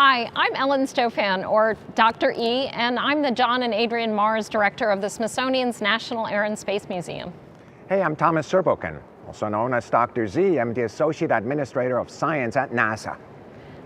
Hi, I'm Ellen Stofan, or Dr. E, and I'm the John and Adrian Mars Director of the Smithsonian's National Air and Space Museum. Hey, I'm Thomas Zurbuchen, also known as Dr. Z. I'm the Associate Administrator of Science at NASA.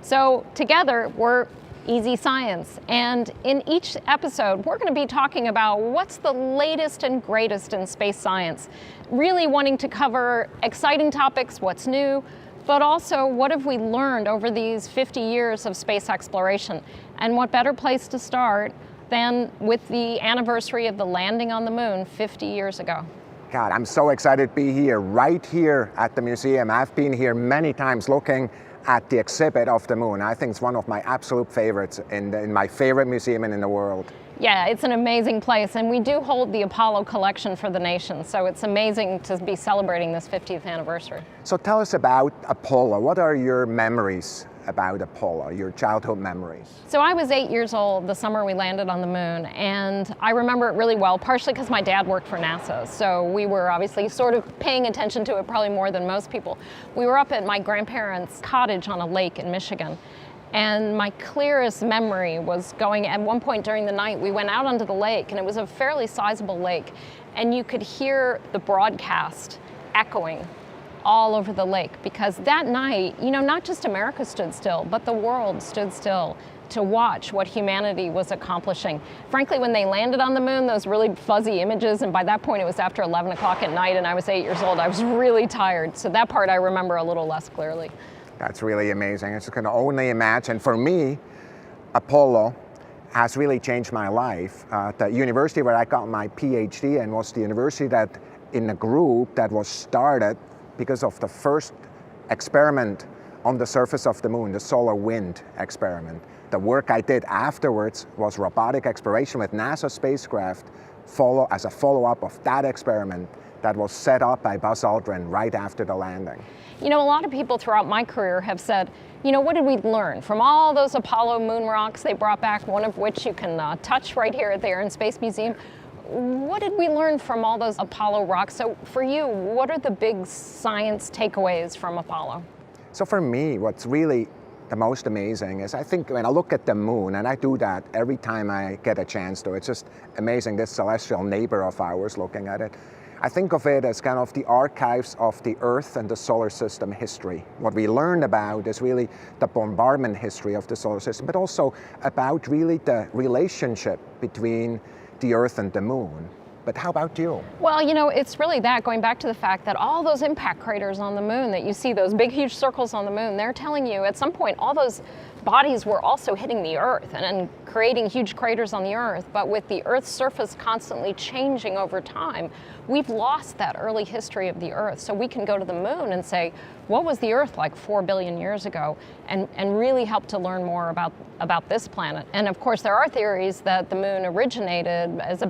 So together, we're EZScience, and in each episode, we're going to be talking about what's the latest and greatest in space science. Really wanting to cover exciting topics, what's new, but also what have we learned over these 50 years of space exploration? And what better place to start than with the anniversary of the landing on the moon 50 years ago. God, I'm so excited to be here, right here at the museum. I've been here many times looking at the exhibit of the moon. I think it's one of my absolute favorites in my favorite museum in the world. Yeah, it's an amazing place, and we do hold the Apollo collection for the nation, so it's amazing to be celebrating this 50th anniversary. So tell us about Apollo. What are your memories about Apollo, your childhood memories? So I was 8 years old the summer we landed on the moon, and I remember it really well, partially because my dad worked for NASA, so we were obviously sort of paying attention to it probably more than most people. We were up at my grandparents' cottage on a lake in Michigan, and my clearest memory was going, at one point during the night, we went out onto the lake, and it was a fairly sizable lake, and you could hear the broadcast echoing all over the lake, because that night, you know, not just America stood still, but the world stood still to watch what humanity was accomplishing. Frankly, when they landed on the moon, those really fuzzy images, and by that point it was after 11 o'clock at night and I was 8 years old, I was really tired. So that part I remember a little less clearly. That's really amazing. I just can only imagine. For me, Apollo has really changed my life. The university where I got my PhD in was the university that in a group that was started because of the first experiment on the surface of the moon, the solar wind experiment. The work I did afterwards was robotic exploration with NASA spacecraft as a follow-up of that experiment that was set up by Buzz Aldrin right after the landing. You know, a lot of people throughout my career have said, you know, what did we learn from all those Apollo moon rocks they brought back, one of which you can touch right here at the Air and Space Museum? What did we learn from all those Apollo rocks? So for you, what are the big science takeaways from Apollo? So for me, what's really the most amazing is, I think when I look at the moon, and I do that every time I get a chance to, it's just amazing, this celestial neighbor of ours, looking at it. I think of it as kind of the archives of the Earth and the solar system history. What we learned about is really the bombardment history of the solar system, but also about really the relationship between the Earth and the moon. But how about you? Well, you know, it's really that, going back to the fact that all those impact craters on the moon that you see, those big, huge circles on the moon, they're telling you at some point all those bodies were also hitting the Earth and creating huge craters on the Earth. But with the Earth's surface constantly changing over time, we've lost that early history of the Earth. So we can go to the moon and say, what was the Earth like 4 billion years ago? And really help to learn more about this planet. And of course, there are theories that the moon originated as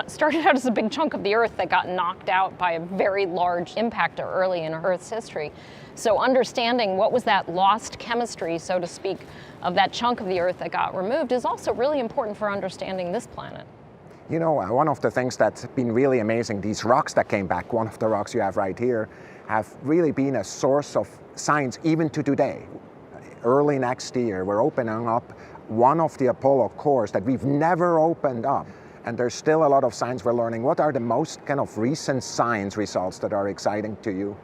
started out as a big chunk of the Earth that got knocked out by a very large impactor early in Earth's history. So understanding what was that lost chemistry, so to speak, of that chunk of the Earth that got removed is also really important for understanding this planet. You know, one of the things that's been really amazing, these rocks that came back, one of the rocks you have right here, have really been a source of science even to today. Early next year, we're opening up one of the Apollo cores that we've never opened up. And there's still a lot of science we're learning. What are the most kind of recent science results that are exciting to you?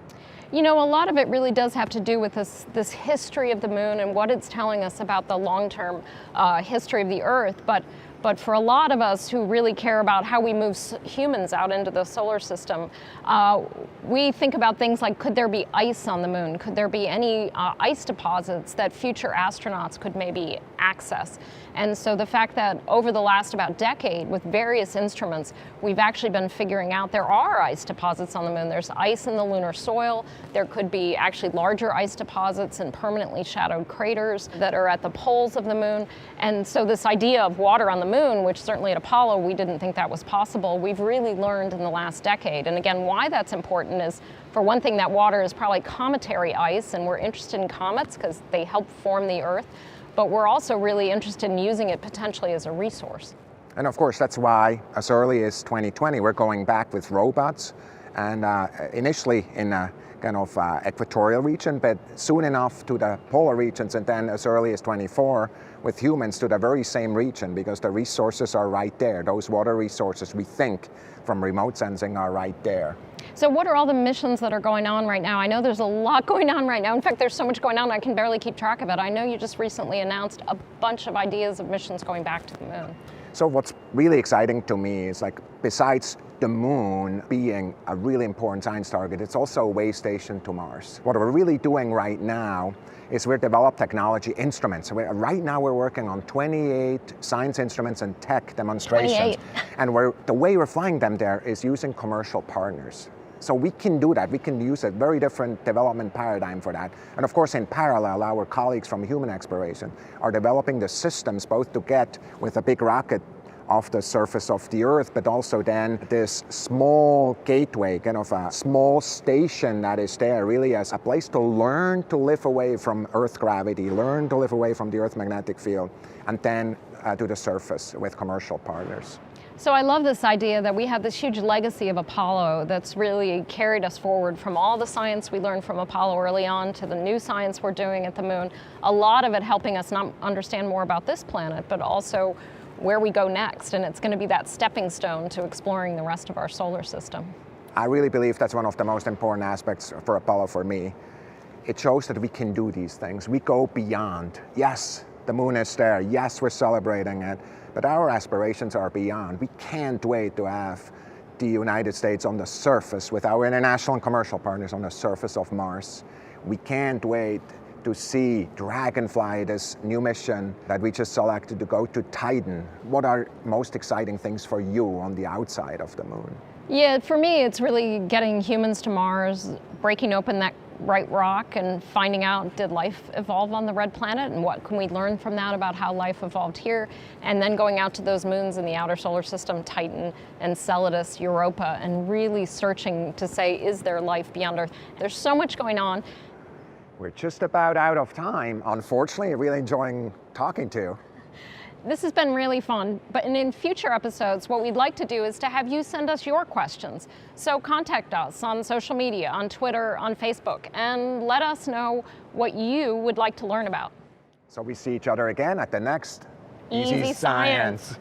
You know, a lot of it really does have to do with this history of the moon and what it's telling us about the long-term history of the Earth. But for a lot of us who really care about how we move humans out into the solar system, we think about things like, could there be ice on the moon? Could there be any ice deposits that future astronauts could maybe access? And so the fact that over the last about decade, with various instruments, we've actually been figuring out there are ice deposits on the moon. There's ice in the lunar soil. There could be actually larger ice deposits in permanently shadowed craters that are at the poles of the moon. And so this idea of water on the moon, which certainly at Apollo we didn't think that was possible, we've really learned in the last decade. And again, why that's important is, for one thing, that water is probably cometary ice, and we're interested in comets because they help form the Earth. But we're also really interested in using it potentially as a resource. And of course, that's why as early as 2020, we're going back with robots and initially in a kind of equatorial region, but soon enough to the polar regions, and then as early as 24 with humans to the very same region, because the resources are right there. Those water resources, we think, from remote sensing are right there. So what are all the missions that are going on right now? I know there's a lot going on right now. In fact, there's so much going on I can barely keep track of it. I know you just recently announced a bunch of ideas of missions going back to the moon. So what's really exciting to me is, like, besides the moon being a really important science target, it's also a way station to Mars. What we're really doing right now is we're developing technology instruments. Right now we're working on 28 science instruments and tech demonstrations. 28. And the way we're flying them there is using commercial partners. So we can do that. We can use a very different development paradigm for that. And of course, in parallel, our colleagues from human exploration are developing the systems both to get with a big rocket off the surface of the Earth, but also then this small gateway, kind of a small station that is there really as a place to learn to live away from Earth gravity, learn to live away from the Earth magnetic field, and then to the surface with commercial partners. So I love this idea that we have this huge legacy of Apollo that's really carried us forward from all the science we learned from Apollo early on to the new science we're doing at the moon. A lot of it helping us not understand more about this planet, but also where we go next. And it's going to be that stepping stone to exploring the rest of our solar system. I really believe that's one of the most important aspects for Apollo for me. It shows that we can do these things. We go beyond. Yes, the moon is there. Yes, we're celebrating it. But our aspirations are beyond. We can't wait to have the United States on the surface with our international and commercial partners on the surface of Mars. We can't wait to see Dragonfly, this new mission that we just selected to go to Titan. What are most exciting things for you on the outside of the moon? Yeah, for me, it's really getting humans to Mars, breaking open that right rock and finding out, did life evolve on the red planet, and what can we learn from that about how life evolved here, and then going out to those moons in the outer solar system, Titan, Enceladus, Europa, and really searching to say, is there life beyond Earth? There's so much going on. We're just about out of time. Unfortunately, really enjoying talking to you. This has been really fun, but in future episodes, what we'd like to do is to have you send us your questions. So contact us on social media, on Twitter, on Facebook, and let us know what you would like to learn about. So we see each other again at the next EZScience.